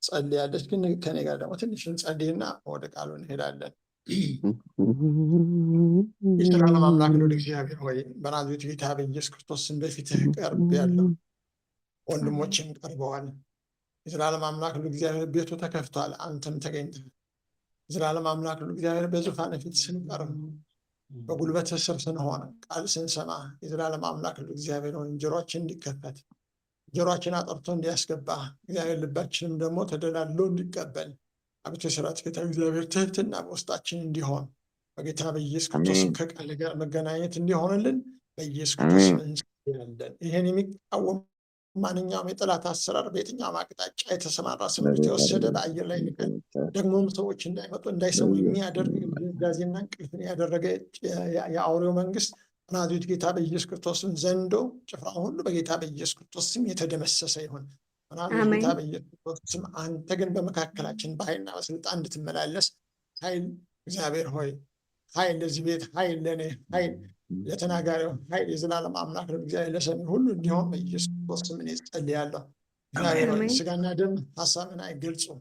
ጸልያለች። ግን ከኔ ጋር ደግሞ ትንሽ እንጸልይና ወደ ቃሉ እንሄዳለን። የዘላለም አምላክ ልዑል እግዚአብሔር ሆይ በናዝሬቱ ጌታ በኢየሱስ ክርስቶስ ስም በፊትህ ቀርቤያለሁ። ወንድሞችም ቀርበዋል። የዘላለም አምላክ ልዑል እግዚአብሔር ቤቱ ተከፍቷል፣ አንተም ተገኝተህ የዘላለም አምላክ ልዑል እግዚአብሔር በዙፋን ፊት ስንቀርብ በጉልበት ስር ስንሆን ቃል ስንሰማ የዘላለም አምላክ ልዑል እግዚአብሔር ሆይ ጆሮአችን እንዲከፈት ጆሮአችን አጠርቶ እንዲያስገባ እግዚአብሔር ልባችንም ደግሞ ተደላድሎ እንዲቀበል አቤቱ የሠራዊት ጌታ እግዚአብሔር ትህትና በውስጣችን እንዲሆን በጌታ በኢየሱስ ክርስቶስም ከቃል ጋር መገናኘት እንዲሆንልን በኢየሱስ ክርስቶስ እንጸልያለን። ይህን የሚቃወም ማንኛውም የጠላት አሰራር በየትኛውም አቅጣጫ የተሰማራ ስምሪት የወሰደ በአየር ላይ ደግሞም ሰዎች እንዳይመጡ እንዳይሰሙ የሚያደርግ ድንጋዜና እንቅልፍን ያደረገ የአውሬው መንግስት ናዝሬቱ ጌታ በኢየሱስ ክርስቶስም ዘንዶ ጭፍራ ሁሉ በጌታ በኢየሱስ ክርስቶስ ስም የተደመሰሰ ይሁን። ናዝሬቱ ጌታ በኢየሱስ ክርስቶስ ስም አንተ ግን በመካከላችን በኃይልና በስልጣን እንድትመላለስ ኃይል እግዚአብሔር ሆይ ኃይል ለዚህ ቤት ኃይል ለእኔ ኃይል ለተናጋሪው ኃይል የዘላለም አምላክ እግዚአብሔር ለሰሚ ሁሉ እንዲሆን በኢየሱስ ክርስቶስ ስም እኔ ጸልያለሁ። እግዚአብሔር ሆይ ስጋና ደም ሀሳብን አይገልጹም።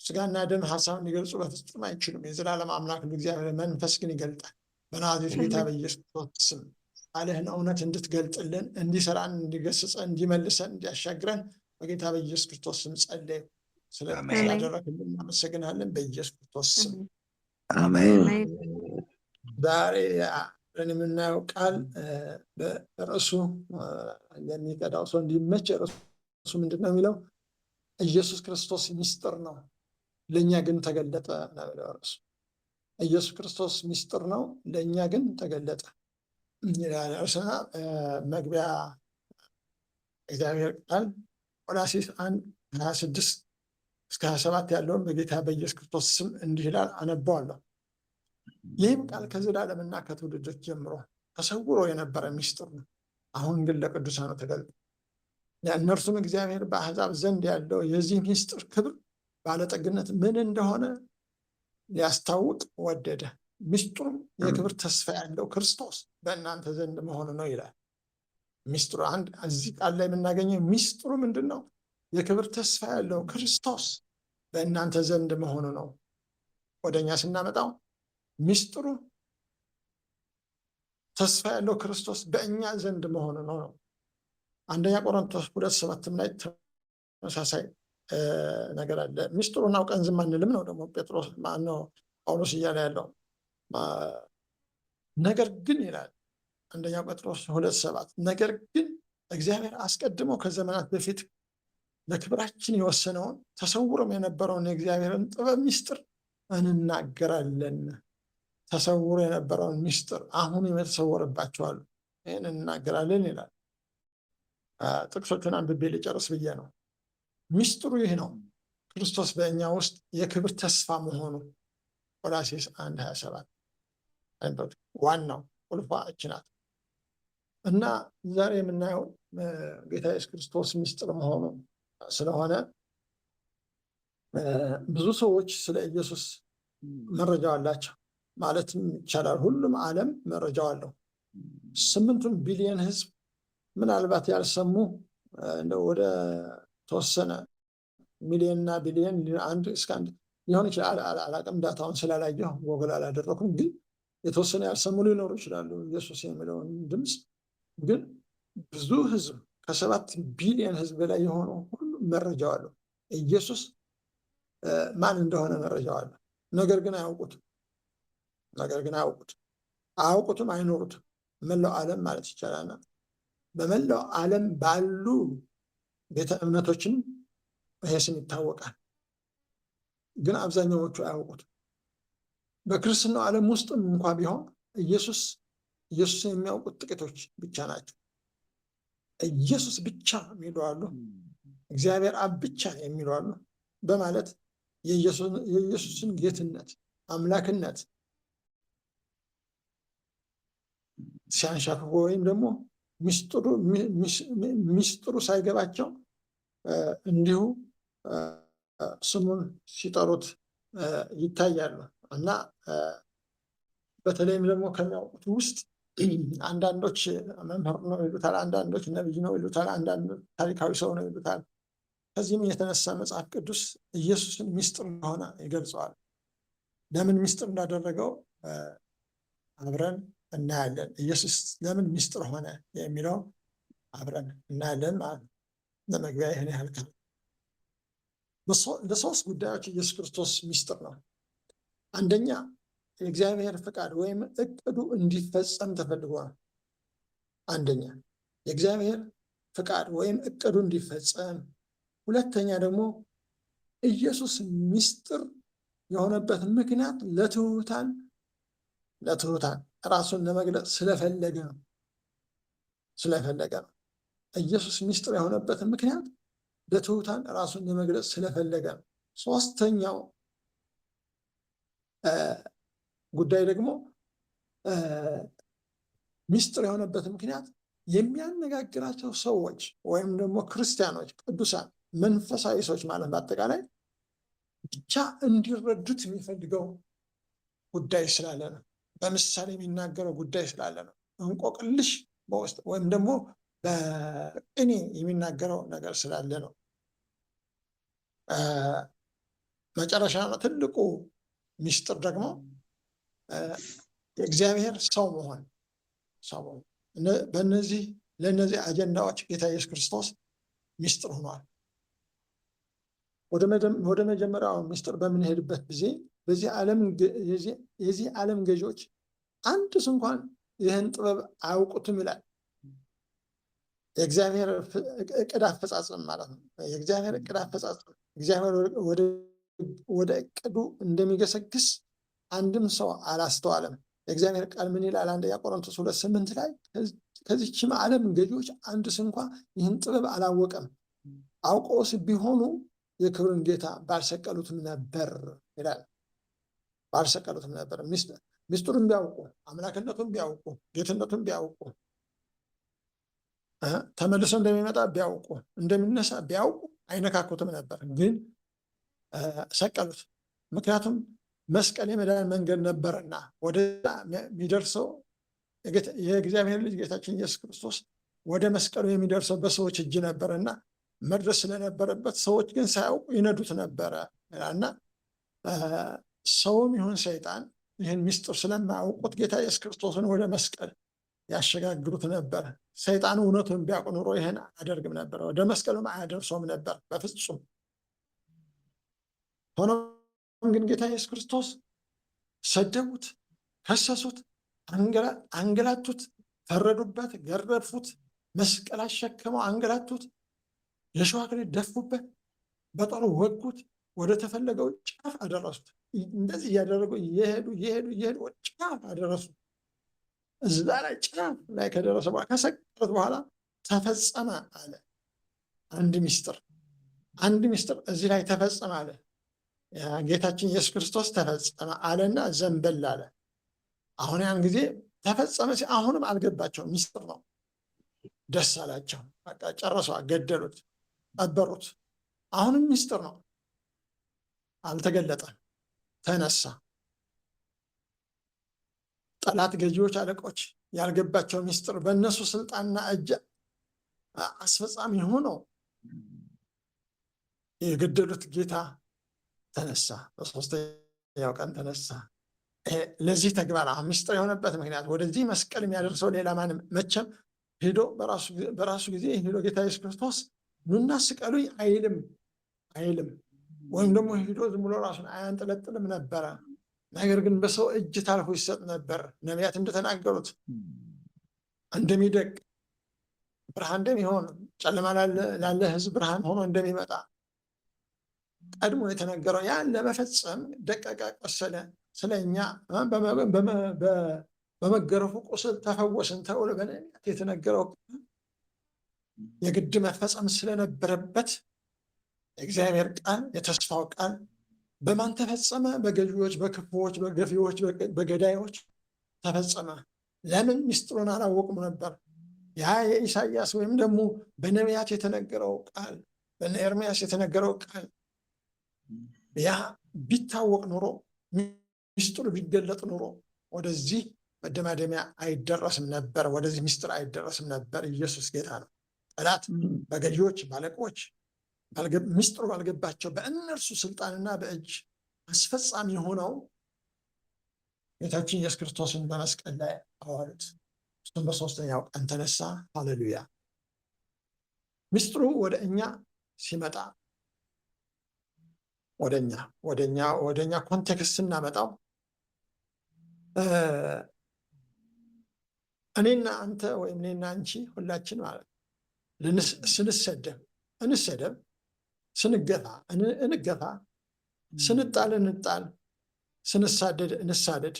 ስጋና ደም ሀሳብን ሊገልጹ በፍጹም አይችሉም። የዘላለም አምላክ እግዚአብሔር መንፈስ ግን ይገልጣል። በናዝሬቱ ጌታ በኢየሱስ ክርስቶስ ስም ቃልህን እውነት እንድትገልጥልን፣ እንዲሰራን፣ እንዲገስጸን፣ እንዲመልሰን፣ እንዲያሻግረን በጌታ በኢየሱስ ክርስቶስ ስም ጸለይኩ። ስላደረግልን እናመሰግናለን። በኢየሱስ ክርስቶስ ስም አሜን። ዛሬ የምናየው ቃል በርዕሱ ለሚቀዳው ሰው እንዲመች ርዕሱ ምንድን ነው የሚለው? ኢየሱስ ክርስቶስ ምስጢር ነው፣ ለእኛ ግን ተገለጠ ነው የሚለው ርዕሱ። ኢየሱስ ክርስቶስ ምስጢር ነው፣ ለእኛ ግን ተገለጠ ይላል እርስና መግቢያ እግዚአብሔር ቃል ቆላስይስ 1:26 እስከ 27 ያለውን በጌታ በኢየሱስ ክርስቶስ ስም እንዲህ ይላል፣ አነባዋለሁ። ይህም ቃል ከዘላለምና ከትውልዶች ጀምሮ ተሰውሮ የነበረ ምስጢር ነው፣ አሁን ግን ለቅዱሳኑ ተገልጧል። እነርሱም እግዚአብሔር በአሕዛብ ዘንድ ያለው የዚህ ምስጢር ክብር ባለጠግነት ምን እንደሆነ ሊያስታውቅ ወደደ። ምስጢሩም የክብር ተስፋ ያለው ክርስቶስ በእናንተ ዘንድ መሆኑ ነው ይላል። ምስጢሩ አንድ እዚህ ቃል ላይ የምናገኘው ምስጢሩ ምንድን ነው? የክብር ተስፋ ያለው ክርስቶስ በእናንተ ዘንድ መሆኑ ነው። ወደኛ ስናመጣው ምስጢሩ ተስፋ ያለው ክርስቶስ በእኛ ዘንድ መሆኑ ነው ነው። አንደኛ ቆሮንቶስ 2:7 ላይ ተመሳሳይ ነገር አለ። ምስጢሩን አውቀን ዝም አንልም ነው ደግሞ ጴጥሮስ ማነው ጳውሎስ እያለ ያለው። ነገር ግን ይላል አንደኛ ጴጥሮስ 2:7 ነገር ግን እግዚአብሔር አስቀድሞ ከዘመናት በፊት ለክብራችን የወሰነውን ተሰውሮም የነበረውን የእግዚአብሔርን ጥበብ ምስጢር እንናገራለን። ተሰውሮ የነበረውን ምስጢር አሁን የተሰወረባቸዋል፣ ይህን እንናገራለን ይላል። ጥቅሶቹን አንብቤ ልጨርስ ብዬ ነው። ምስጢሩ ይህ ነው፣ ክርስቶስ በእኛ ውስጥ የክብር ተስፋ መሆኑ። ቆላስይስ 1:27 ዋናው ቁልፏ እች ናት። እና ዛሬ የምናየው ጌታ ኢየሱስ ክርስቶስ ምስጢር መሆኑ ስለሆነ ብዙ ሰዎች ስለ ኢየሱስ መረጃው አላቸው ማለትም ይቻላል። ሁሉም ዓለም መረጃው አለው። 8 ቢሊዮን ሕዝብ ምናልባት ያልሰሙ ወደ ተወሰነ ሚሊዮንና ቢሊዮን አንድ እስከ አንድ ሊሆን ይችላል። አላቅም፣ ዳታውን ስላላየሁ ጎግል አላደረኩም። ግን የተወሰነ ያልሰሙ ሊኖሩ ይችላሉ ኢየሱስ የሚለውን ድምፅ። ግን ብዙ ሕዝብ ከ7 ቢሊዮን ሕዝብ በላይ የሆነው ሁሉ መረጃው አለው። ኢየሱስ ማን እንደሆነ መረጃው አለ። ነገር ግን አያውቁትም። አያውቁትም፣ አይኖሩትም። መላው ዓለም ማለት ይቻላልና በመላው ዓለም ባሉ ቤተ እምነቶችን ይሄ ስም ይታወቃል። ግን አብዛኛዎቹ አያውቁትም። በክርስትናው ዓለም ውስጥም እንኳ ቢሆን ኢየሱስን የሚያውቁት ጥቂቶች ብቻ ናቸው። ኢየሱስ ብቻ የሚሉ አሉ፣ እግዚአብሔር አብ ብቻ የሚሉ አሉ። በማለት የኢየሱስን ጌትነት አምላክነት ሲያንሻፍፉ ወይም ደግሞ ሚስጥሩ ሳይገባቸው እንዲሁ ስሙን ሲጠሩት ይታያሉ። እና በተለይም ደግሞ ከሚያውቁት ውስጥ አንዳንዶች መምህር ነው ይሉታል፣ አንዳንዶች ነቢይ ነው ይሉታል፣ አንዳንዶች ታሪካዊ ሰው ነው ይሉታል፣ ከዚህም የተነሳ መጽሐፍ ቅዱስ ኢየሱስን ምስጢር እንደሆነ ይገልጸዋል። ለምን ምስጢር እንዳደረገው አብረን እናያለን። ኢየሱስ ለምን ምስጢር ሆነ የሚለው አብረን እናያለን ማለት ነው። ለመግቢያ ይህን ያህል ካል ለሶስት ጉዳዮች ኢየሱስ ክርስቶስ ምስጢር ነው። አንደኛ የእግዚአብሔር ፍቃድ ወይም እቅዱ እንዲፈጸም ተፈልጎ ነው። አንደኛ የእግዚአብሔር ፍቃድ ወይም እቅዱ እንዲፈጸም፣ ሁለተኛ ደግሞ ኢየሱስ ምስጢር የሆነበት ምክንያት ለትሑታን ራሱን ለመግለጽ ስለፈለገ ነው። ኢየሱስ ምስጢር የሆነበት ምክንያት ለትሑታን ራሱን ለመግለጽ ስለፈለገ ነው። ሶስተኛው ጉዳይ ደግሞ ምስጢር የሆነበት ምክንያት የሚያነጋግራቸው ሰዎች ወይም ደግሞ ክርስቲያኖች፣ ቅዱሳን፣ መንፈሳዊ ሰዎች ማለት በአጠቃላይ ብቻ እንዲረዱት የሚፈልገው ጉዳይ ስላለ ነው። በምሳሌ የሚናገረው ጉዳይ ስላለ ነው። እንቆቅልሽ በውስጥ ወይም ደግሞ በቅኔ የሚናገረው ነገር ስላለ ነው። መጨረሻ ትልቁ ምስጢር ደግሞ የእግዚአብሔር ሰው መሆን። ለእነዚህ አጀንዳዎች ጌታ ኢየሱስ ክርስቶስ ምስጢር ሆኗል። ወደ መጀመሪያው ምስጢር በምንሄድበት ጊዜ የዚህ ዓለም ገዢዎች አንድስ እንኳን ይህን ጥበብ አያውቁትም ይላል። የእግዚአብሔር እቅድ አፈጻጸም ማለት ነው። የእግዚአብሔር እቅድ አፈጻጸም እግዚአብሔር ወደ እቅዱ እንደሚገሰግስ አንድም ሰው አላስተዋለም። የእግዚአብሔር ቃል ምን ይላል? አንደኛ ቆሮንቶስ 2:8 ላይ ከዚህችም ዓለም ገዢዎች አንድስ እንኳ ይህን ጥበብ አላወቀም፣ አውቀውስ ቢሆኑ የክብርን ጌታ ባልሰቀሉትም ነበር ይላል። ባልሰቀሉትም ነበር። ምስጢሩን ቢያውቁ፣ አምላክነቱን ቢያውቁ፣ ጌትነቱን ቢያውቁ፣ ተመልሶ እንደሚመጣ ቢያውቁ፣ እንደሚነሳ ቢያውቁ አይነካኩትም ነበር። ግን ሰቀሉት። ምክንያቱም መስቀል የመዳን መንገድ ነበርና ወደ የሚደርሰው የእግዚአብሔር ልጅ ጌታችን ኢየሱስ ክርስቶስ ወደ መስቀሉ የሚደርሰው በሰዎች እጅ ነበርና መድረስ ስለነበረበት ሰዎች ግን ሳያውቁ ይነዱት ነበረ እና ሰውም ይሁን ሰይጣን ይህን ምስጢር ስለማያውቁት ጌታ ኢየሱስ ክርስቶስን ወደ መስቀል ያሸጋግሩት ነበር። ሰይጣኑ እውነቱን ቢያውቅ ኑሮ ይህን አያደርግም ነበር፣ ወደ መስቀሉም አያደርሰውም ነበር በፍጹም። ሆኖም ግን ጌታ ኢየሱስ ክርስቶስ ሰደቡት፣ ከሰሱት፣ አንገላቱት፣ ፈረዱበት፣ ገረፉት፣ መስቀል አሸክመው አንገላቱት፣ የሸዋ አክሊል ደፉበት፣ በጦር ወጉት፣ ወደ ተፈለገው ጫፍ አደረሱት። እንደዚህ እያደረጉ እየሄዱ ወደ ጫፍ አደረሱት። እዛ ላይ ጫፍ ላይ ከደረሰ በኋላ ከሰቀሉት በኋላ ተፈጸመ አለ። አንድ ምስጢር እዚህ ላይ ተፈጸመ አለ። ጌታችን ኢየሱስ ክርስቶስ ተፈጸመ አለና ዘንበል አለ። አሁን ያን ጊዜ ተፈጸመ ሲል አሁንም አልገባቸውም። ምስጢር ነው። ደስ አላቸው። በቃ ጨረሱ፣ ገደሉት፣ ቀበሩት። አሁንም ምስጢር ነው፣ አልተገለጠም። ተነሳ። ጠላት ገዢዎች፣ አለቆች ያልገባቸው ምስጢር በእነሱ ስልጣንና እጅ አስፈጻሚ ሆነው የገደሉት ጌታ ተነሳ። በሶስተኛው ቀን ተነሳ። ለዚህ ተግባር ምስጢር የሆነበት ምክንያት ወደዚህ መስቀል የሚያደርሰው ሌላ ማንም መቼም ሄዶ በራሱ ጊዜ ሄዶ ጌታ ኢየሱስ ክርስቶስ ኑና ስቀሉኝ አይልም። ወይም ደግሞ ሄዶ ዝም ብሎ ራሱን አያንጠለጥልም ነበረ። ነገር ግን በሰው እጅ ታልፎ ይሰጥ ነበር። ነቢያት እንደተናገሩት እንደሚደቅ ብርሃን እንደሚሆን፣ ጨለማ ላለ ሕዝብ ብርሃን ሆኖ እንደሚመጣ ቀድሞ የተነገረው ያን ለመፈጸም ደቀቀ፣ ቆሰለ። ስለኛ በመገረፉ ቁስል ተፈወስን ተብሎ በነቢያት የተነገረው የግድ መፈጸም ስለነበረበት የእግዚአብሔር ቃል፣ የተስፋው ቃል በማን ተፈጸመ? በገዢዎች፣ በክፉዎች፣ በገፊዎች፣ በገዳዮች ተፈጸመ። ለምን? ምስጢሩን አላወቁም ነበር። ያ የኢሳያስ ወይም ደግሞ በነቢያት የተነገረው ቃል፣ በነ ኤርምያስ የተነገረው ቃል ያ ቢታወቅ ኑሮ፣ ምስጢሩ ቢገለጥ ኑሮ ወደዚህ መደማደሚያ አይደረስም ነበር። ወደዚህ ምስጢር አይደረስም ነበር። ኢየሱስ ጌታ ነው። ጠላት በገዢዎች፣ ባለቆች፣ ምስጢሩ ባልገባቸው በእነርሱ ስልጣንና በእጅ አስፈጻሚ ሆነው ጌታችን ኢየሱስ ክርስቶስን በመስቀል ላይ አዋሉት። እሱም በሶስተኛው ቀን ተነሳ። ሃሌሉያ። ምስጢሩ ወደ እኛ ሲመጣ ወደኛ ኮንቴክስት ስናመጣው እኔና አንተ ወይም እኔና አንቺ ሁላችን ማለት እንሰደብ፣ ስንገፋ እንገፋ፣ ስንጣል እንጣል፣ ስንሳደድ እንሳደድ፣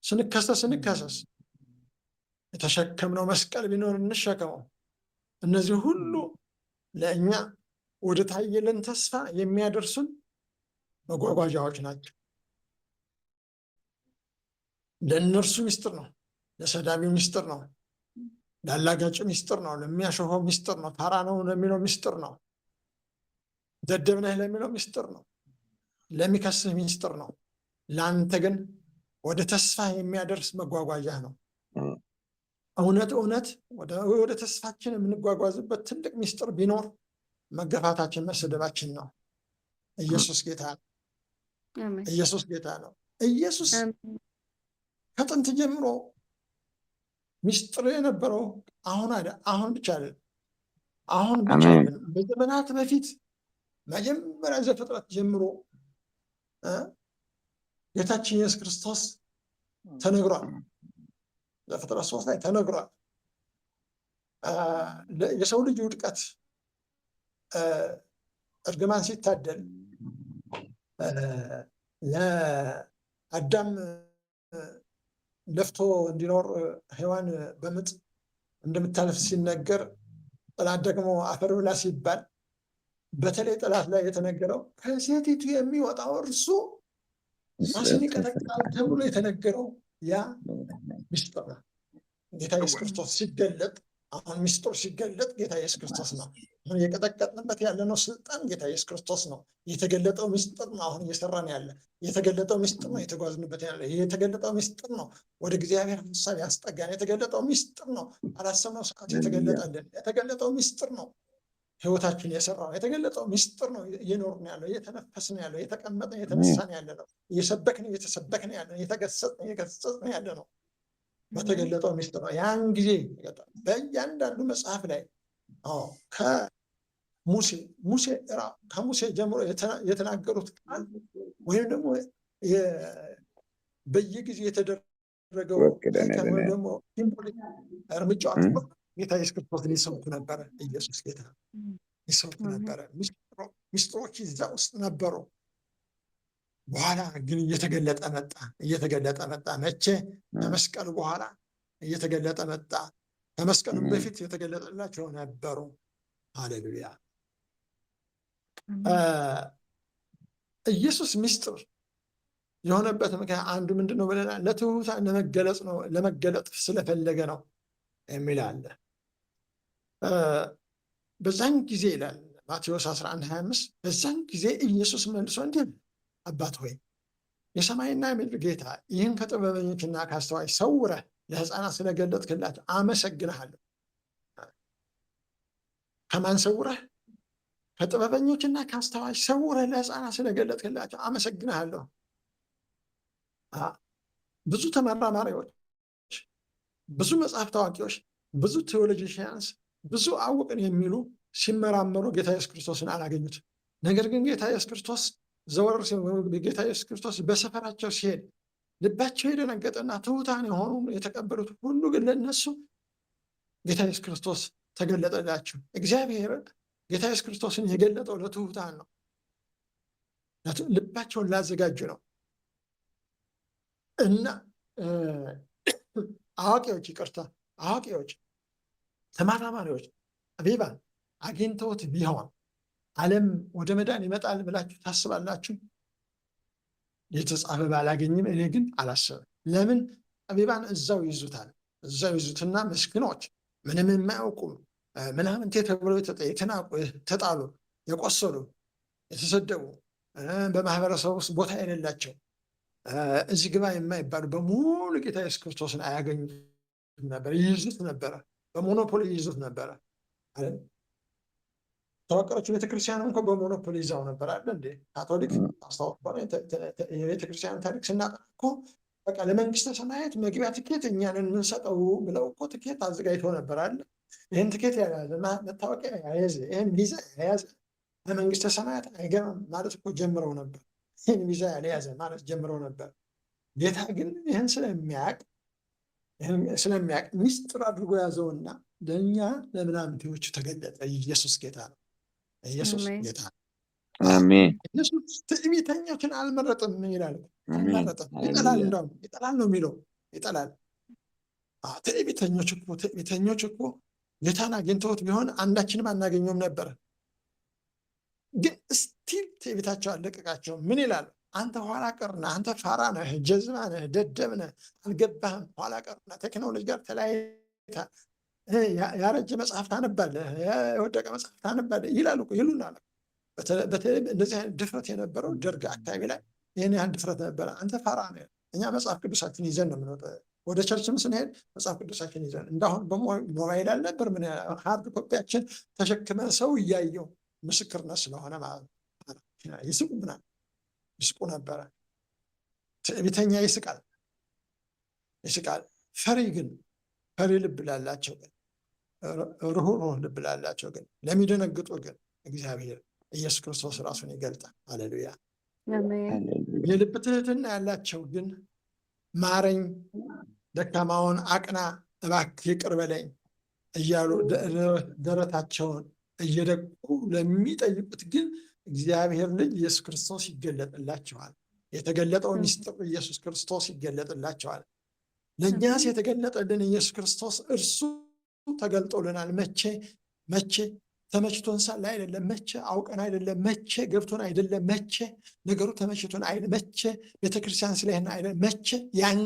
ስንከሰስ እንከሰስ፣ የተሸከምነው መስቀል ቢኖር እንሸከመው። እነዚህ ሁሉ ለእኛ ወደ ታየለን ተስፋ የሚያደርሱን መጓጓዣዎች ናቸው። ለእነርሱ ምስጢር ነው፣ ለሰዳቢው ምስጢር ነው፣ ላላጋጭ ምስጢር ነው፣ ለሚያሾፈው ምስጢር ነው፣ ፋራ ነው ለሚለው ምስጢር ነው፣ ደደብ ነህ ለሚለው ምስጢር ነው፣ ለሚከስህ ምስጢር ነው። ለአንተ ግን ወደ ተስፋ የሚያደርስ መጓጓዣ ነው። እውነት ወደ ተስፋችን የምንጓጓዝበት ትልቅ ምስጢር ቢኖር መገፋታችን፣ መሰደባችን ነው። ኢየሱስ ጌታ ነው። ኢየሱስ ጌታ ነው። ኢየሱስ ከጥንት ጀምሮ ምስጢር የነበረው አሁን ብቻ አይደለም። አሁን ብቻ አይደለም። በዘመናት በፊት መጀመሪያ ዘፍጥረት ጀምሮ ጌታችን ኢየሱስ ክርስቶስ ተነግሯል። ዘፍጥረት 3 ላይ ተነግሯል። የሰው ልጅ ውድቀት እርግማን ሲታደል ለአዳም ለፍቶ እንዲኖር ሔዋን በምጥ እንደምታለፍ ሲነገር፣ ጠላት ደግሞ አፈር ብላ ሲባል፣ በተለይ ጠላት ላይ የተነገረው ከሴቲቱ የሚወጣው እርሱ ራስን ይቀጠቅጣል ተብሎ የተነገረው ያ ምስጢር ነው። ጌታ ኢየሱስ ክርስቶስ ሲገለጥ፣ አሁን ምስጢሩ ሲገለጥ ጌታ ኢየሱስ ክርስቶስ ነው። አሁን የቀጠቀጥንበት ያለነው ስልጣን ጌታ ኢየሱስ ክርስቶስ ነው። የተገለጠው ምስጢር ነው። አሁን እየሰራን ያለ የተገለጠው ምስጢር ነው። የተጓዝንበት ያለ የተገለጠው ምስጢር ነው። ወደ እግዚአብሔር ሀሳብ ያስጠጋን የተገለጠው ምስጢር ነው። አላሰብነው ሰዓት የተገለጠልን የተገለጠው ምስጢር ነው። ህይወታችን የሰራው የተገለጠው ምስጢር ነው። እየኖርን ያለው እየተነፈስን ያለው እየተቀመጥን የተነሳን ያለ ነው። እየሰበክን እየተሰበክን ያለ ነው። እየተገሰጽን እየገሰጽን ያለ ነው። በተገለጠው ምስጢር ነው። ያን ጊዜ በእያንዳንዱ መጽሐፍ ላይ ከሙሴ ጀምሮ የተናገሩት ቃል ወይም ደግሞ በየጊዜ የተደረገው ደግሞ እርምጃዎች ጌታ ኢየሱስ ክርስቶስን ይሰብኩ ነበረ። ኢየሱስ ጌታ ይሰብኩ ነበረ። ምስጢሮች እዛ ውስጥ ነበሩ። በኋላ ግን እየተገለጠ መጣ። መቼ? ከመስቀሉ በኋላ እየተገለጠ መጣ። ከመስቀሉ በፊት የተገለጠላቸው ነበሩ። ሃሌሉያ። ኢየሱስ ምስጢር የሆነበት ምክንያት አንዱ ምንድን ነው ብለናል? ለትሑታን ለመገለጥ ስለፈለገ ነው የሚል አለ። በዛን ጊዜ ይላል ማቴዎስ 11:25 በዛን ጊዜ ኢየሱስ መልሶ እንዲህ አባት ሆይ የሰማይና የምድር ጌታ ይህን ከጥበበኞችና ከአስተዋይ ሰውረህ ለሕፃናት ስለገለጥክላቸው አመሰግንሃለሁ። ከማን ሰውረህ? ከጥበበኞችና ከአስተዋይ ሰውረህ ለሕፃናት ስለገለጥክላቸው አመሰግንሃለሁ። ብዙ ተመራማሪዎች፣ ብዙ መጽሐፍ ታዋቂዎች፣ ብዙ ቴዎሎጂያንስ፣ ብዙ አወቅን የሚሉ ሲመራመሩ ጌታ ኢየሱስ ክርስቶስን አላገኙት። ነገር ግን ጌታ ኢየሱስ ክርስቶስ ዘወር ጌታ ኢየሱስ ክርስቶስ በሰፈራቸው ሲሄድ ልባቸው የደነገጠና ትሑታን የሆኑ የተቀበሉት ሁሉ ግን ለነሱ ጌታ ኢየሱስ ክርስቶስ ተገለጠላቸው። እግዚአብሔር ጌታ ኢየሱስ ክርስቶስን የገለጠው ለትሑታን ነው፣ ልባቸውን ላዘጋጁ ነው። እና አዋቂዎች፣ ተመራማሪዎች ጠቢባን አግኝተውት ቢሆን ዓለም ወደ መዳን ይመጣል ብላችሁ ታስባላችሁ? የተጻፈ ባላገኝም እኔ ግን አላስብም። ለምን? ጠቢባን እዛው ይዙትና ምስኪኖች፣ ምንም የማያውቁ ምናምንቴ ተብለው የተናቁ፣ የተጣሉ፣ የቆሰሉ፣ የተሰደቡ፣ በማህበረሰብ ውስጥ ቦታ የሌላቸው፣ እዚህ ግባ የማይባሉ በሙሉ ጌታ ኢየሱስ ክርስቶስን አያገኙትም ነበር። ይይዙት ነበረ፣ በሞኖፖሊ ይይዙት ነበረ። ተዋቀረችው ቤተክርስቲያን እንኳ በሞኖፖሊ ይዛው ነበር አይደል እንዴ? ካቶሊክ አስታውቆ የቤተክርስቲያን ታሪክ ስናጠና እኮ በቃ ለመንግስተ ሰማያት መግቢያ ትኬት እኛን የምንሰጠው ብለው እኮ ትኬት አዘጋጅተው ነበር አይደል? ይህን ትኬት የያዘ መታወቂያ የያዘ ይህን ቪዛ የያዘ ለመንግስተ ሰማያት አይገባም ማለት እኮ ጀምረው ነበር። ይህን ቪዛ ያልያዘ ማለት ጀምረው ነበር። ጌታ ግን ይህን ስለሚያውቅ ሚስጥር አድርጎ ያዘውና ለእኛ ለምናምንቴዎቹ ተገለጠ። ኢየሱስ ጌታ ነው። ኢየሱስ ጌታ ነው። አሜን። ኢየሱስ ትዕቢተኞችን አልመረጥም ይላል። አልመረጥም፣ ይጠላል። እንደውም ይጠላል ነው የሚለው፣ ይጠላል። ትዕቢተኞች እኮ ጌታን አግኝተውት ቢሆን አንዳችንም አናገኘውም ነበር። ግን ስቲል ትዕቢታቸው አልለቀቃቸውም። ምን ይላል? አንተ ኋላ ቀር ነህ፣ አንተ ፋራ ነህ፣ ጀዝባ ነህ፣ ደደብ ነህ፣ አልገባህም፣ ኋላ ቀር ነህ፣ ቴክኖሎጂ ጋር ተለያይተህ ያረጀ መጽሐፍ ታነባለህ፣ የወደቀ መጽሐፍ ታነባለህ ይሉናል። በተለይ እንደዚህ አይነት ድፍረት የነበረው ደርግ አካባቢ ላይ ይህን ያህል ድፍረት ነበረ። አንተ ፋራ ነህ። እኛ መጽሐፍ ቅዱሳችን ይዘን ነው የምንወጣው። ወደ ቸርችም ስንሄድ መጽሐፍ ቅዱሳችን ይዘን፣ እንዳሁን በሞባይል አልነበር ምን ሃርድ ኮፒያችን ተሸክመን ሰው እያየው ምስክርነት ስለሆነ ማለት ነው። ይስቁ ነበረ። ትዕቢተኛ ይስቃል። ፈሪ ልብ ላላቸው ግን፣ ርኅሩህ ልብ ላላቸው ግን፣ ለሚደነግጡ ግን እግዚአብሔር ኢየሱስ ክርስቶስ ራሱን ይገልጣል። ሃሌሉያ። የልብ ትህትና ያላቸው ግን ማረኝ፣ ደካማውን አቅና፣ እባክህ ይቅር በለኝ እያሉ ደረታቸውን እየደቁ ለሚጠይቁት ግን እግዚአብሔር ልጅ ኢየሱስ ክርስቶስ ይገለጥላቸዋል። የተገለጠው ሚስጥር ኢየሱስ ክርስቶስ ይገለጥላቸዋል። ለእኛስ የተገለጠልን ኢየሱስ ክርስቶስ እርሱ ተገልጦልናል። መቼ ተመችቶን ሳለ አይደለም፣ መቼ አውቀን አይደለም፣ መቼ ገብቶን አይደለም፣ መቼ ነገሩ ተመችቶን አይደለም፣ መቼ ቤተክርስቲያን ስለሄድን አይደለም፣ መቼ ያን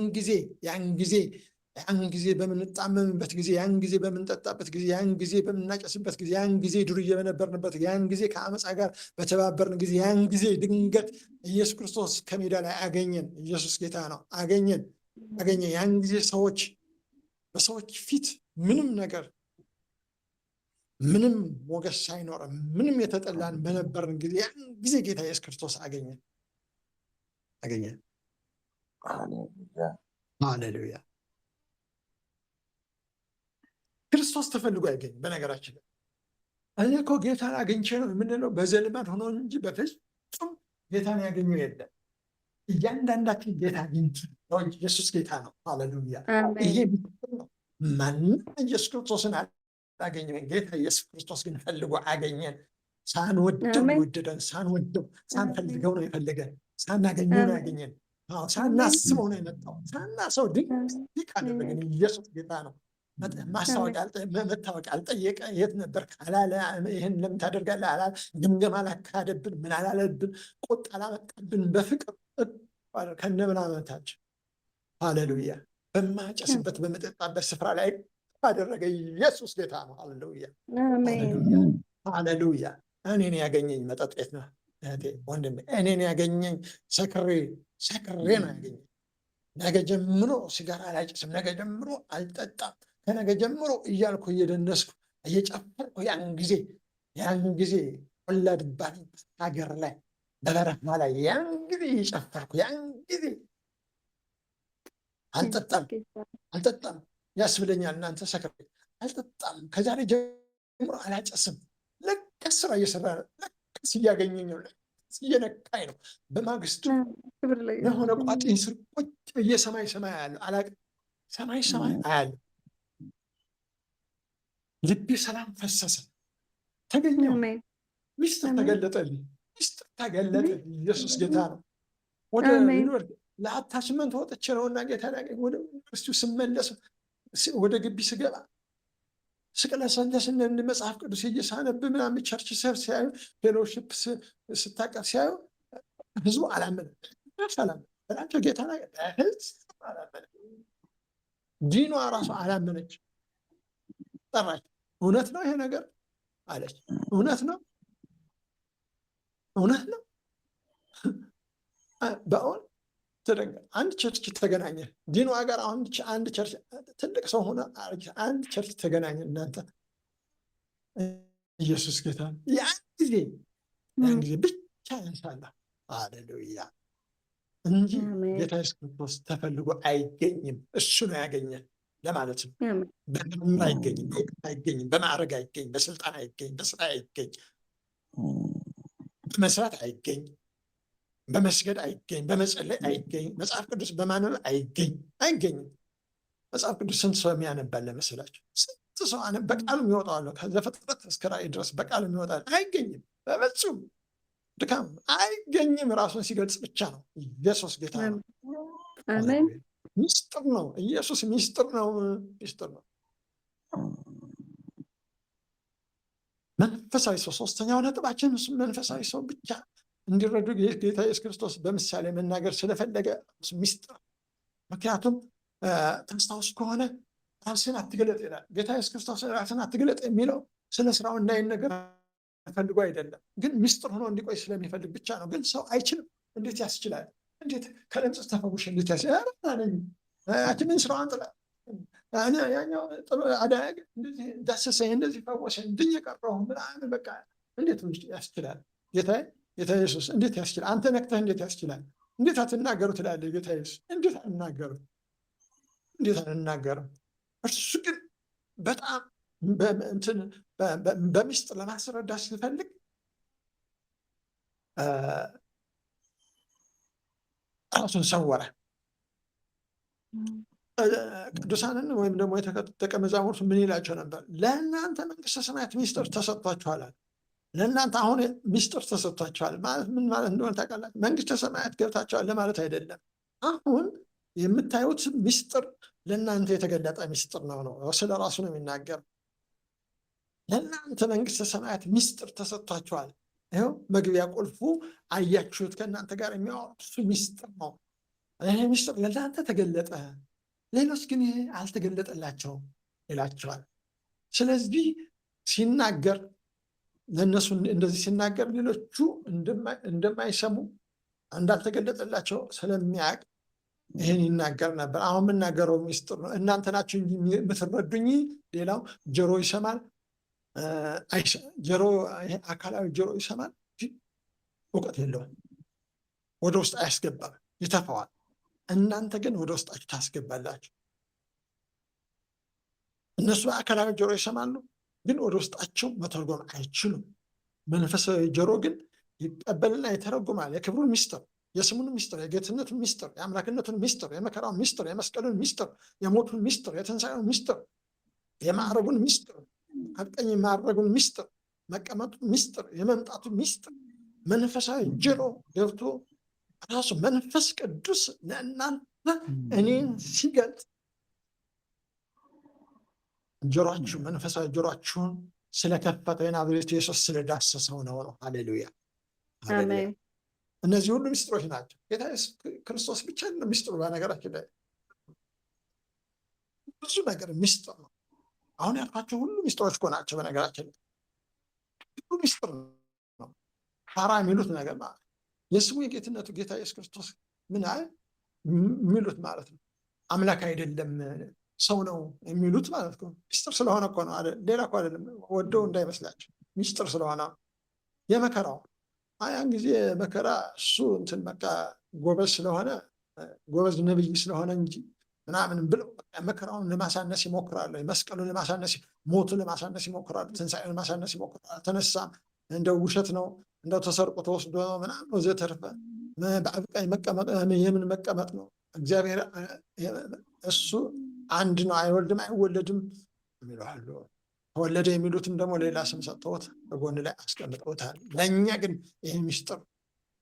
ጊዜ በምንጣመምበት ጊዜ፣ ያን ጊዜ በምንጠጣበት ጊዜ፣ ያን ጊዜ በምናጨስበት ጊዜ፣ ያን ጊዜ ዱርዬ በነበርንበት፣ ያን ጊዜ ከአመፃ ጋር በተባበርን ጊዜ፣ ያን ጊዜ ድንገት ኢየሱስ ክርስቶስ ከሜዳ ላይ አገኘን። ኢየሱስ ጌታ ነው። አገኘን። ያን ጊዜ በሰዎች ፊት ምንም ሞገስ ሳይኖረን፣ ምንም የተጠላን በነበርን ጊዜ፣ ያን ጊዜ ጌታ ኢየሱስ ክርስቶስ አገኘን። ሃሌሉያ። ክርስቶስ ተፈልጎ አይገኝም። በነገራችን ላይ እኔ እኮ ጌታን አግኝቼ ነው የምንለው በዘልማድ ሆኖ እንጂ በፍጹም ጌታን ያገኘው የለም። እያንዳንዳችን ጌታ አግኝቼ ነው። ኢየሱስ ጌታ ነው። ሃሌሉያ። ይሄ ነው። ማንም ኢየሱስ ክርስቶስን አላገኘም። ጌታ ኢየሱስ ክርስቶስ ግን ፈልጎ አገኘን። ሳንወደው ወደደን። ሳንፈልገው ነው የፈለገን። ሳናገኘው ነው ያገኘን። ሳናስበው ነው የመጣው። ሳናሰው ድንቅ አደረገን። ኢየሱስ ጌታ ነው። መታወቂያ አልጠየቀ፣ የት ነበር ካላለ፣ ይህን ለምን ታደርጋለህ አላለ፣ ግምገማ አላካሄደብን፣ ምን አላለብን፣ ቁጣ አላመጣብን፣ በፍቅር ከነምናመታችን ሃሌሉያ በማጨስበት በመጠጣበት ስፍራ ላይ አደረገ። ኢየሱስ ጌታ ነው። ሃሌሉያ። እኔን ያገኘኝ መጠጥ ቤት ነው እህቴ ወንድሜ፣ እኔን ያገኘኝ ሰክሬ ነው ያገኘኝ። ነገ ጀምሮ ሲጋራ አላጭስም፣ ነገ ጀምሮ አልጠጣም፣ ከነገ ጀምሮ እያልኩ እየደነስኩ እየጨፈርኩ ያን ጊዜ ወላድ ባለበት ሀገር ላይ በበረሃ ላይ ያን ጊዜ እየጨፈርኩ ያን ጊዜ አልጠጣም ያስብለኛል። እናንተ ሰክሬ አልጠጣም፣ ከዛሬ ጀምሮ አላጨስም። ለቀስ ስራ እየሰራ ለቀስ እያገኘኝ ነው፣ ለቀስ እየነቃኝ ነው። በማግስቱ የሆነ ቋጥኝ ስር ቁጭ ብዬ ሰማይ አያለሁ። አላቅም፣ ሰማይ አያለሁ። ልቤ ሰላም ፈሰሰ። ተገኘው። ሚስጥር ተገለጠልኝ። ኢየሱስ ጌታ ነው። ወደ ለአታችመንት ወጥቼ ነውና ጌታ ወደ ዩኒቨርሲቲው ስመለስ ወደ ግቢ ስገባ ስቅለሰለስ እንደ መጽሐፍ ቅዱስ እየሳነብ ምናምን ቸርች ሰብ ሲያዩ ፌሎሺፕ ስታቀፍ ሲያዩ ህዝቡ አላመነም። በላቸው ጌታ ዲኗ ራሱ አላመነች። ጠራች። እውነት ነው ይሄ ነገር አለች። እውነት ነው በአሁን ተደንገ አንድ ቸርች ተገናኘ። ዲኗ ጋር አሁን አንድ ቸርች ትልቅ ሰው ሆነ አንድ ቸርች ተገናኘ። እናንተ ኢየሱስ ጌታ ያን ጊዜ ብቻ ያንሳላ። ሃሌሉያ እንጂ ጌታ ኢየሱስ ክርስቶስ ተፈልጎ አይገኝም። እሱ ነው ያገኘን ለማለት ነው። በምንም አይገኝም፣ በእውቀት አይገኝም፣ በማዕረግ አይገኝም፣ በስልጣን አይገኝም፣ በስራ አይገኝ፣ በመስራት አይገኝ፣ በመስገድ አይገኝ፣ በመጸለይ አይገኝ፣ መጽሐፍ ቅዱስ በማንበብ አይገኝም። መጽሐፍ ቅዱስ ስንት ሰው የሚያነባል ለመሰላቸው? ስንት ሰው በቃሉ የሚወጣዋለ ከዘፍጥረት እስከ ራእይ ድረስ በቃሉ የሚወጣል አይገኝም። በፍጹም ድካም አይገኝም። ራሱን ሲገልጽ ብቻ ነው። ኢየሱስ ጌታ ነው። ሚስጥር ነው። ኢየሱስ ሚስጥር ነው። ሚስጥር ነው። መንፈሳዊ ሰው ሶስተኛው ነጥባችን እሱ መንፈሳዊ ሰው ብቻ እንዲረዱ ጌታ ኢየሱስ ክርስቶስ በምሳሌ መናገር ስለፈለገ ሚስጥር። ምክንያቱም ታስታውስ ከሆነ ራስን አትግለጥ ይላል ጌታ ኢየሱስ ክርስቶስ። ራስን አትግለጥ የሚለው ስለ ስራው እንዳይነገር ፈልጎ አይደለም፣ ግን ሚስጥር ሆኖ እንዲቆይ ስለሚፈልግ ብቻ ነው። ግን ሰው አይችልም። እንዴት ያስችላል? እንዴት ከለምጽ ተፈውሽ እንዴት ያስችላል? ምን ስራዋን ጥላ ያኛው እንደዚህ ዳሰሰኝ፣ እንደዚህ ፈወሰኝ፣ ድኝ ቀረሁ ምናምን በቃ እንዴት ያስችላል? ጌታ ኢየሱስ እንዴት ያስችላል? አንተ ነክተህ እንዴት ያስችላል? እንዴት አትናገሩ ትላለህ? ጌታ ኢየሱስ እንዴት አንናገሩ? እንዴት አንናገርም? እርሱ ግን በጣም በሚስጥር ለማስረዳት ሲፈልግ ራሱን ሰወረ። ቅዱሳንን ወይም ደግሞ ደቀ መዛሙርቱ ምን ይላቸው ነበር? ለእናንተ መንግስተ ሰማያት ሚስጥር ተሰጥቷችኋል። ለእናንተ አሁን ሚስጥር ተሰጥቷችኋል ማለት ምን ማለት እንደሆነ ታውቃላችሁ? መንግስተ ሰማያት ገብታችኋል ለማለት አይደለም። አሁን የምታዩት ሚስጥር ለእናንተ የተገለጠ ሚስጥር ነው። ስለ ራሱ ነው የሚናገር። ለእናንተ መንግስተ ሰማያት ሚስጥር ተሰጥቷችኋል። ይኸው መግቢያ ቁልፉ አያችሁት፣ ከእናንተ ጋር የሚያወራው እሱ ሚስጥር ነው። ይሄ ሚስጥር ለእናንተ ተገለጠ፣ ሌሎች ግን ይሄ አልተገለጠላቸውም ይላቸዋል። ስለዚህ ሲናገር ለእነሱ እንደዚህ ሲናገር ሌሎቹ እንደማይሰሙ እንዳልተገለጠላቸው ስለሚያውቅ ይህን ይናገር ነበር። አሁን የምናገረው ሚስጥር ነው። እናንተ ናችሁ የምትረዱኝ። ሌላው ጆሮ ይሰማል፣ አካላዊ ጆሮ ይሰማል፣ እውቀት የለውም፣ ወደ ውስጥ አያስገባም፣ ይተፋዋል። እናንተ ግን ወደ ውስጣችሁ ታስገባላችሁ። እነሱ አካላዊ ጆሮ ይሰማሉ፣ ግን ወደ ውስጣቸው መተርጎም አይችሉም። መንፈሳዊ ጆሮ ግን ይቀበልና ይተረጉማል። የክብሩን ሚስጥር፣ የስሙን ሚስጥር፣ የጌትነቱን ሚስጥር፣ የአምላክነቱን ሚስጥር፣ የመከራውን ሚስጥር፣ የመስቀሉን ሚስጥር፣ የሞቱን ሚስጥር፣ የትንሣኤውን ሚስጥር፣ የማዕረጉን ሚስጥር፣ ከቀኝ የማዕረጉን ሚስጥር፣ መቀመጡን ሚስጥር፣ የመምጣቱን ሚስጥር መንፈሳዊ ጆሮ ገብቶ ራሱ መንፈስ ቅዱስ ለእናንተ እኔን ሲገልጥ ጆሮአችሁ መንፈሳዊ ጆሮአችሁን ስለከፈተ የናዝሬቱ ኢየሱስ ስለዳሰሰው ነው። ሃሌሉያ። እነዚህ ሁሉ ሚስጥሮች ናቸው። ጌታ ኢየሱስ ክርስቶስ ብቻ ነው ሚስጥሩ። በነገራችን ላይ ብዙ ነገር ሚስጥር ነው። አሁን ያልኳቸው ሁሉ ሚስጥሮች እኮ ናቸው። በነገራችን ላይ ሁሉ ሚስጥር ነው። ፋራ የሚሉት ነገር ማለት የስሙ የጌትነቱ ጌታ ኢየሱስ ክርስቶስ ምን የሚሉት ማለት ነው። አምላክ አይደለም ሰው ነው የሚሉት ማለት ነው። ሚስጥር ስለሆነ እኮ ነው። ሌላ እኮ አይደለም። ወደው እንዳይመስላቸው ሚስጥር ስለሆነ የመከራው ያን ጊዜ መከራ እሱ እንትን በቃ ጎበዝ ስለሆነ ጎበዝ ነብይ ስለሆነ እንጂ ምናምን ብለው መከራውን ለማሳነስ ይሞክራሉ። መስቀሉን ለማሳነስ፣ ሞቱን ለማሳነስ ይሞክራሉ። ትንሣኤውን ለማሳነስ ይሞክራሉ። አልተነሳም፣ እንደው ውሸት ነው፣ እንደው ተሰርቆ ተወስዶ ምናምን ወዘተርፈ በአብ ቀኝ መቀመጥ የምን መቀመጥ ነው? እግዚአብሔር እሱ አንድ ነው፣ አይወልድም አይወለድም የሚለዋሉ። ተወለደ የሚሉትም ደግሞ ሌላ ስም ሰጥተውት በጎን ላይ አስቀምጠውታል። ለእኛ ግን ይህ ሚስጥር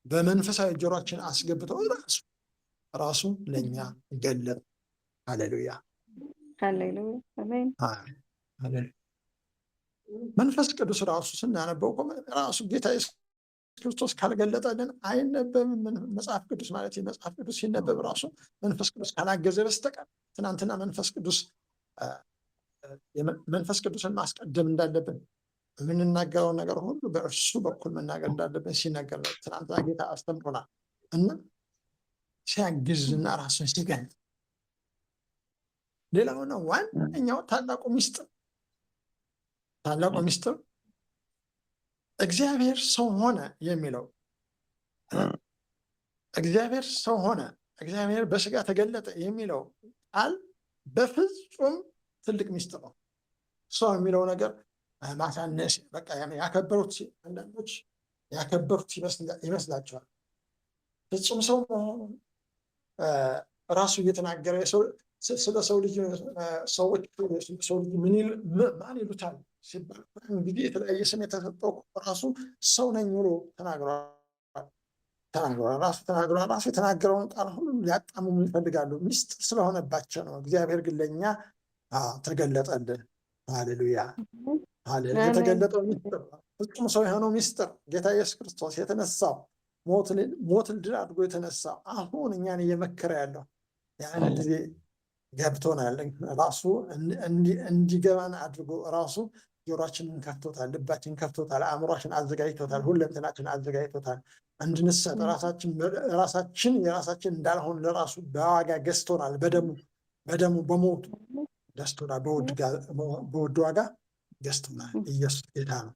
በመንፈሳዊ ጆሮችን አስገብተው ራሱ ለእኛ ገለጥ። ሃሌሉያ መንፈስ ቅዱስ ራሱ ስናነበው ራሱ ጌታ ኢየሱስ ክርስቶስ ካልገለጠልን አይነበብም። መጽሐፍ ቅዱስ ማለት መጽሐፍ ቅዱስ ሲነበብ ራሱ መንፈስ ቅዱስ ካላገዘ በስተቀር ትናንትና መንፈስ ቅዱስን ማስቀደም እንዳለብን የምንናገረው ነገር ሁሉ በእርሱ በኩል መናገር እንዳለብን ሲነገር ነው። ትናንትና ጌታ አስተምሮናል እና ሲያግዝና ራሱን ሲገልጥ ሌላው ነው ዋነኛው ታላቁ ሚስጥር እግዚአብሔር ሰው ሆነ የሚለው እግዚአብሔር ሰው ሆነ፣ እግዚአብሔር በስጋ ተገለጠ የሚለው ቃል በፍጹም ትልቅ ሚስጥር ነው። ሰው የሚለው ነገር ማሳነስ በቃ ያከበሩት አንዳንዶች ያከበሩት ይመስላቸዋል። ፍጹም ሰው መሆኑ ራሱ እየተናገረ ስለ ሰው ልጅ ሰዎች ሰው ልጅ ማን ይሉታል ሲባል እንግዲህ የተለያየ ስም የተሰጠው ራሱ ሰው ነኝ ብሎ ተናግሯል። ራሱ የተናገረውን ቃል ሁሉ ሊያጣምሙ ይፈልጋሉ። ሚስጥር ስለሆነባቸው ነው። እግዚአብሔር ግን ለእኛ ተገለጠልን። ሃሌሉያ! የተገለጠው ሚስጥር ፍጹም ሰው የሆነው ሚስጥር ጌታ ኢየሱስ ክርስቶስ የተነሳው ሞትን ድል አድርጎ የተነሳው አሁን እኛን እየመከረ ያለው ያን ጊዜ ገብቶናል። ራሱ እንዲገባን አድርጎ ራሱ ጆሮአችንን ከፍቶታል፣ ልባችን ከፍቶታል፣ አእምሯችን አዘጋጅቶታል፣ ሁለንተናችን አዘጋጅቶታል። እንድንሰጥ ራሳችን የራሳችን እንዳልሆን ለራሱ በዋጋ ገዝቶናል። በደሙ በሞቱ ገዝቶናል። በውድ ዋጋ ገዝቶናል። ኢየሱስ ጌታ ነው።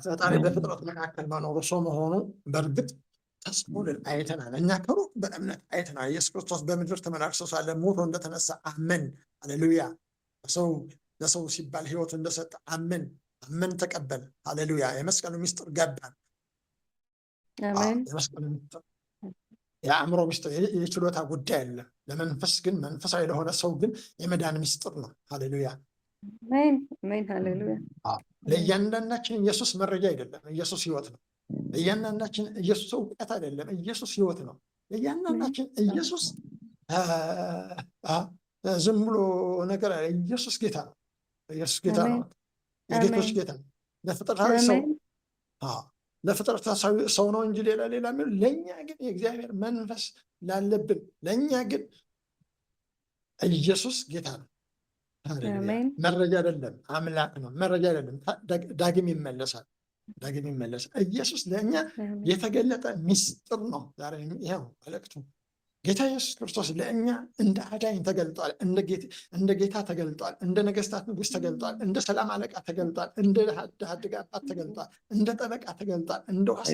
ፈጣሪ በፍጥረት መካከል መኖሩ ሰው መሆኑ በእርግጥ ተስሞልን አይተናል። እኛ ከሩቅ በእምነት አይተናል። ኢየሱስ ክርስቶስ በምድር ተመላልሶ ሳለ ሞቶ እንደተነሳ አመን። ሃሌሉያ! ለሰው ሲባል ሕይወቱ እንደሰጠ አመን ተቀበል። ሃሌሉያ! የመስቀሉ ሚስጥር ገባን። የመስቀሉ ሚስጥር የአእምሮ ሚስጥር የችሎታ ጉዳይ አለ። ለመንፈስ ግን መንፈሳዊ ለሆነ ሰው ግን የመዳን ሚስጥር ነው። ሃሌሉያ! ለእያንዳንዳችን ኢየሱስ መረጃ አይደለም፣ ኢየሱስ ሕይወት ነው። ለእያንዳንዳችን ኢየሱስ እውቀት አይደለም፣ ኢየሱስ ሕይወት ነው። ለእያንዳንዳችን ኢየሱስ ዝም ብሎ ነገር ኢየሱስ ጌታ ነው። ኢየሱስ ጌታ ነው። የጌቶች ጌታ ነው። ለፍጥረታዊ ሰው ነው እንጂ ሌላ የሚሉ ለእኛ ግን የእግዚአብሔር መንፈስ ላለብን ለእኛ ግን ኢየሱስ ጌታ ነው። መረጃ አይደለም፣ አምላክ ነው። መረጃ አይደለም፣ ዳግም ይመለሳል። ኢየሱስ ለእኛ የተገለጠ ሚስጥር ነው። ዛሬ ይኸው መልእክቱ ጌታ ኢየሱስ ክርስቶስ ለእኛ እንደ አዳኝ ተገልጧል። እንደ ጌታ ተገልጧል። እንደ ነገስታት ንጉሥ ተገልጧል። እንደ ሰላም አለቃ ተገልጧል። እንደ ሀድግ አባት ተገልጧል። እንደ ጠበቃ ተገልጧል። እንደ ዋስ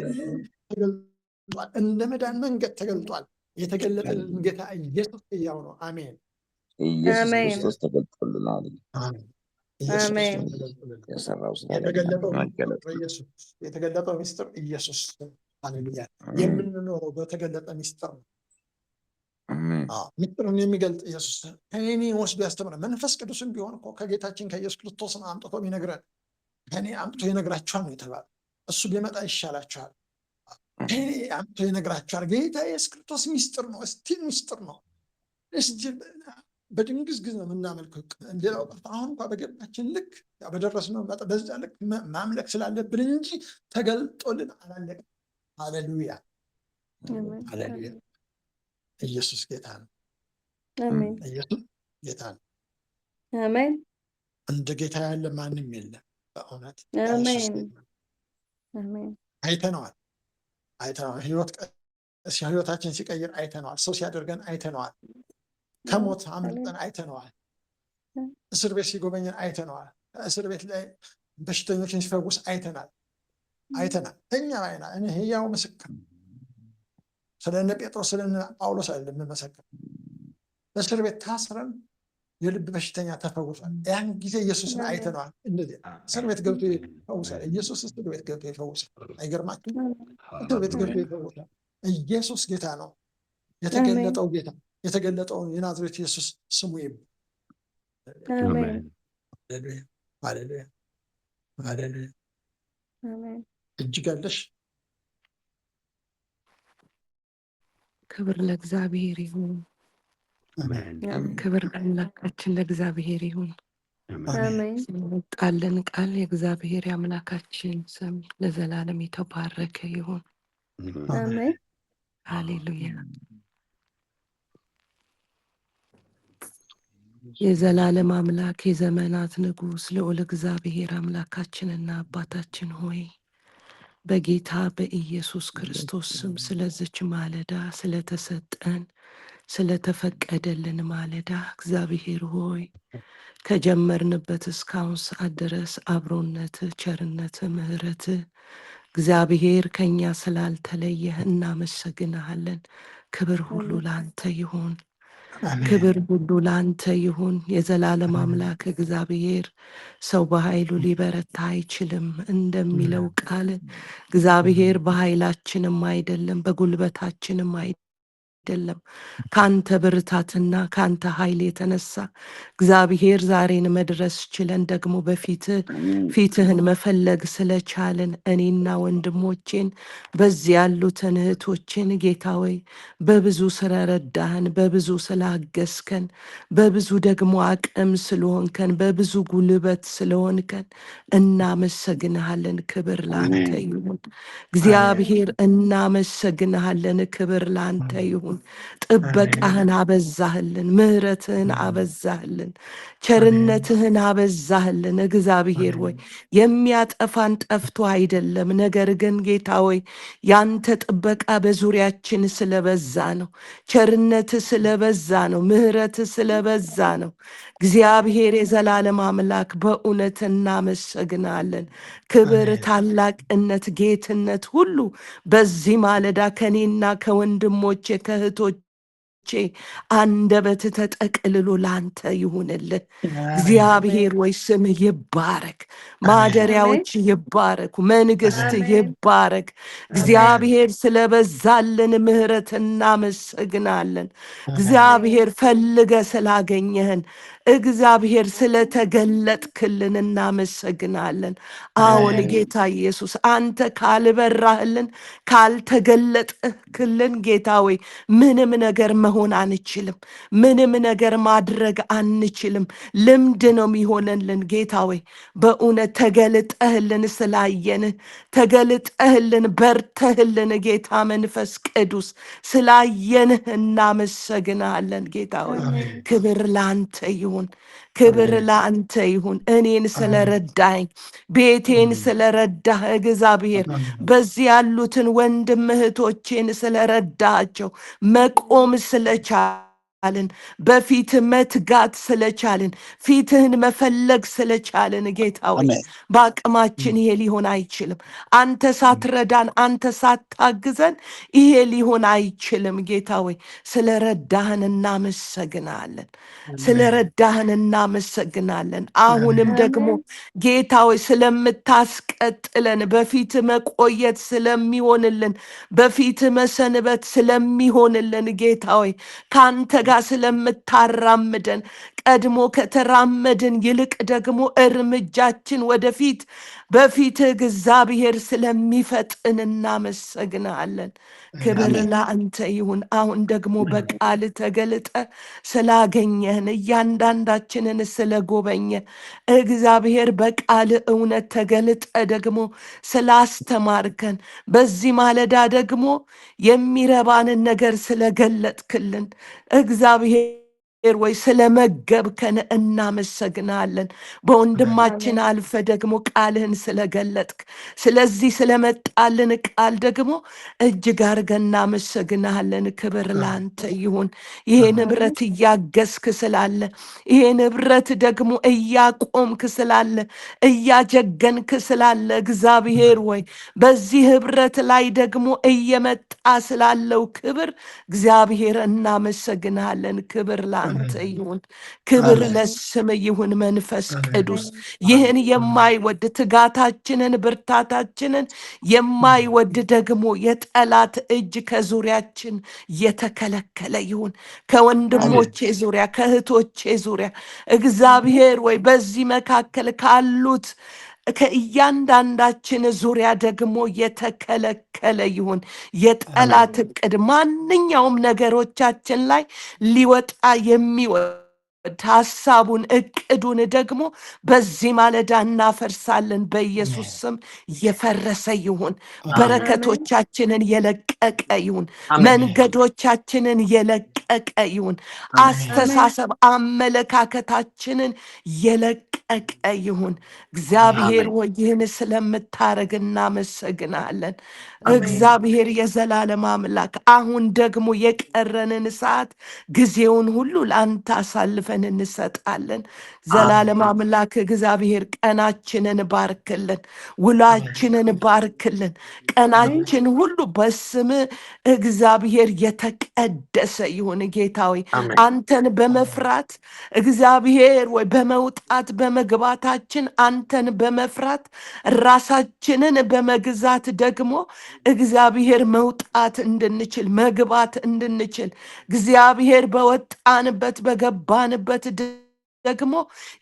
ተገልጧል። እንደ መዳን መንገድ ተገልጧል። የተገለጠልን ጌታ ኢየሱስ ሕያው ነው። አሜን። ኢየሱስ ክርስቶስ ተገልጦልናል። የተገለጠው ሚስጥር ኢየሱስ። ሃሌሉያ! የምንኖረው በተገለጠ ሚስጥር ነው። ሚስጥሩን የሚገልጥ ኢየሱስ ከኔ ወስዶ ያስተምረ መንፈስ ቅዱስም ቢሆን እኮ ከጌታችን ከኢየሱስ ክርስቶስ አምጥቶ የሚነግረን ከኔ አምጥቶ ይነግራችኋል ነው የተባለ። እሱ ቢመጣ ይሻላችኋል። ከኔ አምጥቶ ይነግራችኋል። ጌታ ኢየሱስ ክርስቶስ ሚስጥር ነው። እስቲል ሚስጥር ነው። በድንግዝግዝ ነው የምናመልከው። ሌላው ቀርቶ አሁን እንኳ በገባችን ልክ በደረስነው በዛ ልክ ማምለክ ስላለብን እንጂ ተገልጦልን አላለቅም። ሃሌሉያ! ኢየሱስ ጌታ ነው። ኢየሱስ ጌታ ነው። እንደ ጌታ ያለ ማንም የለም። በእውነት አይተነዋል። ህይወታችን ሲቀይር አይተነዋል። ሰው ሲያደርገን አይተነዋል። ከሞት አምልጠን አይተነዋል። እስር ቤት ሲጎበኘን አይተነዋል። እስር ቤት ላይ በሽተኞችን ሲፈውስ አይተናል። እኛ ባይና እኔ ሕያው ምስክር ስለነ ጴጥሮስ ስለነ ጳውሎስ አይደለም የምመሰክር። በእስር ቤት ታስረን የልብ በሽተኛ ተፈውሷል። ያን ጊዜ ኢየሱስን አይተነዋል። እንደዚህ እስር ቤት ገብቶ ይፈውሳል። ኢየሱስ እስር ቤት ገብቶ ይፈውሳል። አይገርማችሁም? እስር ቤት ገብቶ ይፈውሳል። ኢየሱስ ጌታ ነው። የተገለጠው ጌታ የተገለጠውን የናዝሬት ኢየሱስ ስሙ ሃሌሉያ! እጅግ አለሽ። ክብር ለእግዚአብሔር ይሁን። ክብር ለአምላካችን ለእግዚአብሔር ይሁን። ቃልን ቃል የእግዚአብሔር የአምላካችን ስም ለዘላለም የተባረከ ይሁን። ሃሌሉያ! የዘላለም አምላክ የዘመናት ንጉሥ ልዑል እግዚአብሔር አምላካችንና አባታችን ሆይ በጌታ በኢየሱስ ክርስቶስ ስም ስለዚች ማለዳ ስለተሰጠን ስለተፈቀደልን ማለዳ እግዚአብሔር ሆይ ከጀመርንበት እስካሁን ሰዓት ድረስ አብሮነትህ፣ ቸርነትህ፣ ምሕረትህ እግዚአብሔር ከኛ ስላልተለየህ እናመሰግንሃለን። ክብር ሁሉ ለአንተ ይሁን። ክብር ሁሉ ለአንተ ይሁን። የዘላለም አምላክ እግዚአብሔር ሰው በኃይሉ ሊበረታ አይችልም እንደሚለው ቃል እግዚአብሔር በኃይላችንም አይደለም በጉልበታችንም አይደለም ካንተ ብርታትና ካንተ ኃይል የተነሳ እግዚአብሔር ዛሬን መድረስ ችለን ደግሞ ፊትህን መፈለግ ስለቻልን እኔና ወንድሞቼን በዚህ ያሉትን እህቶችን ጌታ ሆይ በብዙ ስለረዳህን፣ በብዙ ስላገዝከን፣ በብዙ ደግሞ አቅም ስለሆንከን፣ በብዙ ጉልበት ስለሆንከን እናመሰግንሃለን። ክብር ላንተ ይሁን እግዚአብሔር፣ እናመሰግንሃለን። ክብር ላንተ ይሁን። ጥበቃህን አበዛህልን፣ ምሕረትህን አበዛህልን፣ ቸርነትህን አበዛህልን። እግዚአብሔር ሆይ የሚያጠፋን ጠፍቶ አይደለም፣ ነገር ግን ጌታ ሆይ ያንተ ጥበቃ በዙሪያችን ስለበዛ ነው። ቸርነት ስለበዛ ነው። ምሕረት ስለበዛ ነው። እግዚአብሔር የዘላለም አምላክ በእውነት እናመሰግናለን። ክብር፣ ታላቅነት፣ ጌትነት ሁሉ በዚህ ማለዳ ከኔና ከወንድሞቼ ከእህቶቼ አንደበት ተጠቅልሎ ላንተ ይሁንልህ። እግዚአብሔር ወይ ስምህ ይባረክ፣ ማደሪያዎች ይባረኩ፣ መንግስት ይባረክ። እግዚአብሔር ስለበዛልን ምሕረት እናመሰግናለን። እግዚአብሔር ፈልገ ስላገኘህን እግዚአብሔር ስለተገለጥክልን እናመሰግናለን። አዎን ጌታ ኢየሱስ አንተ ካልበራህልን ካልተገለጥክልን ጌታ ወይ ምንም ነገር መሆን አንችልም። ምንም ነገር ማድረግ አንችልም። ልምድ ነው የሚሆነልን ጌታ ወይ በእውነት ተገልጠህልን ስላየንህ ተገልጠህልን በርተህልን ጌታ መንፈስ ቅዱስ ስላየንህ እናመሰግናለን። ጌታ ወይ ክብር ላንተ ይሁን። ክብር ለአንተ ይሁን። እኔን ስለረዳኝ ቤቴን ስለረዳህ እግዚአብሔር በዚህ ያሉትን ወንድም እህቶቼን ስለረዳቸው መቆም ስለቻልን በፊት መትጋት ስለቻልን ፊትህን መፈለግ ስለቻልን ጌታ ሆይ በአቅማችን ይሄ ሊሆን አይችልም። አንተ ሳትረዳን አንተ ሳታግዘን ይሄ ሊሆን አይችልም። ጌታ ሆይ ስለረዳህን እናመሰግናለን። ስለረዳህን እናመሰግናለን። አሁንም ደግሞ ጌታ ሆይ ስለምታስቀጥለን በፊት መቆየት ስለሚሆንልን በፊት መሰንበት ስለሚሆንልን ጌታ ሆይ ካንተ ጋር ስለምታራምደን ቀድሞ ከተራመድን ይልቅ ደግሞ እርምጃችን ወደፊት በፊት እግዚአብሔር ስለሚፈጥን እናመሰግናለን። ክብር ለአንተ ይሁን። አሁን ደግሞ በቃል ተገልጠ ስላገኘህን እያንዳንዳችንን ስለጎበኘ እግዚአብሔር በቃል እውነት ተገልጠ ደግሞ ስላስተማርከን በዚህ ማለዳ ደግሞ የሚረባንን ነገር ስለገለጥክልን እግዚአብሔር ወይ ስለመገብከን እናመሰግናለን። በወንድማችን አልፈ ደግሞ ቃልህን ስለገለጥክ ስለዚህ ስለመጣልን ቃል ደግሞ እጅግ አድርገን እናመሰግናለን። ክብር ላንተ ይሁን። ይሄ ንብረት እያገዝክ ስላለ ይሄ ንብረት ደግሞ እያቆምክ ስላለ እያጀገንክ ስላለ እግዚአብሔር ወይ በዚህ ህብረት ላይ ደግሞ እየመጣ ስላለው ክብር እግዚአብሔር እናመሰግናለን። ክብር ላንተ ይሁን። ክብር ለስም ይሁን። መንፈስ ቅዱስ ይህን የማይወድ ትጋታችንን ብርታታችንን የማይወድ ደግሞ የጠላት እጅ ከዙሪያችን የተከለከለ ይሁን። ከወንድሞቼ ዙሪያ ከእህቶቼ ዙሪያ እግዚአብሔር ወይ በዚህ መካከል ካሉት ከእያንዳንዳችን ዙሪያ ደግሞ የተከለከለ ይሁን። የጠላት እቅድ ማንኛውም ነገሮቻችን ላይ ሊወጣ የሚወድ ሐሳቡን እቅዱን ደግሞ በዚህ ማለዳ እናፈርሳለን። በኢየሱስ ስም የፈረሰ ይሁን። በረከቶቻችንን የለቀቀ ይሁን። መንገዶቻችንን የለቀቀ ይሁን። አስተሳሰብ አመለካከታችንን የለቀቀ የረቀቀ ይሁን። እግዚአብሔር አሜን። ሆይ ይህን ስለምታረግ እናመሰግናለን። አሜን። እግዚአብሔር የዘላለም አምላክ አሁን ደግሞ የቀረንን ሰዓት ጊዜውን ሁሉ ለአንተ አሳልፈን እንሰጣለን። ዘላለም አምላክ እግዚአብሔር ቀናችንን ባርክልን፣ ውላችንን ባርክልን። ቀናችን ሁሉ በስም እግዚአብሔር የተቀደሰ ይሁን። ጌታዊ አሜን። አንተን በመፍራት እግዚአብሔር ወይ በመውጣት በመግባታችን አንተን በመፍራት ራሳችንን በመግዛት ደግሞ እግዚአብሔር መውጣት እንድንችል መግባት እንድንችል እግዚአብሔር በወጣንበት በገባንበት ደግሞ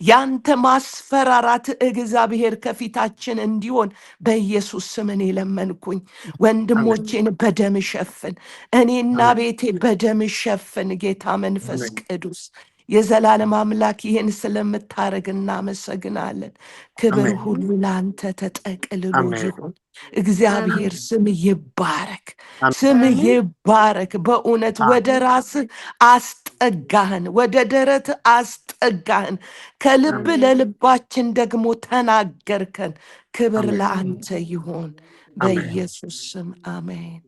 ያንተ ማስፈራራት እግዚአብሔር ከፊታችን እንዲሆን በኢየሱስ ስም እኔ ለመንኩኝ። ወንድሞቼን በደም ሸፍን፣ እኔና ቤቴ በደም ሸፍን። ጌታ መንፈስ ቅዱስ የዘላለም አምላክ ይህን ስለምታረግ እናመሰግናለን። ክብር አሜን። ሁሉ ለአንተ ተጠቅልሎ አሜን። ይሁን። እግዚአብሔር ስም ይባረክ፣ አሜን። ስም ይባረክ። በእውነት ወደ ራስህ አስጠጋህን፣ ወደ ደረት አስጠጋህን። ከልብ ለልባችን ደግሞ ተናገርከን። ክብር አሜን። ለአንተ ይሁን። በኢየሱስ ስም አሜን።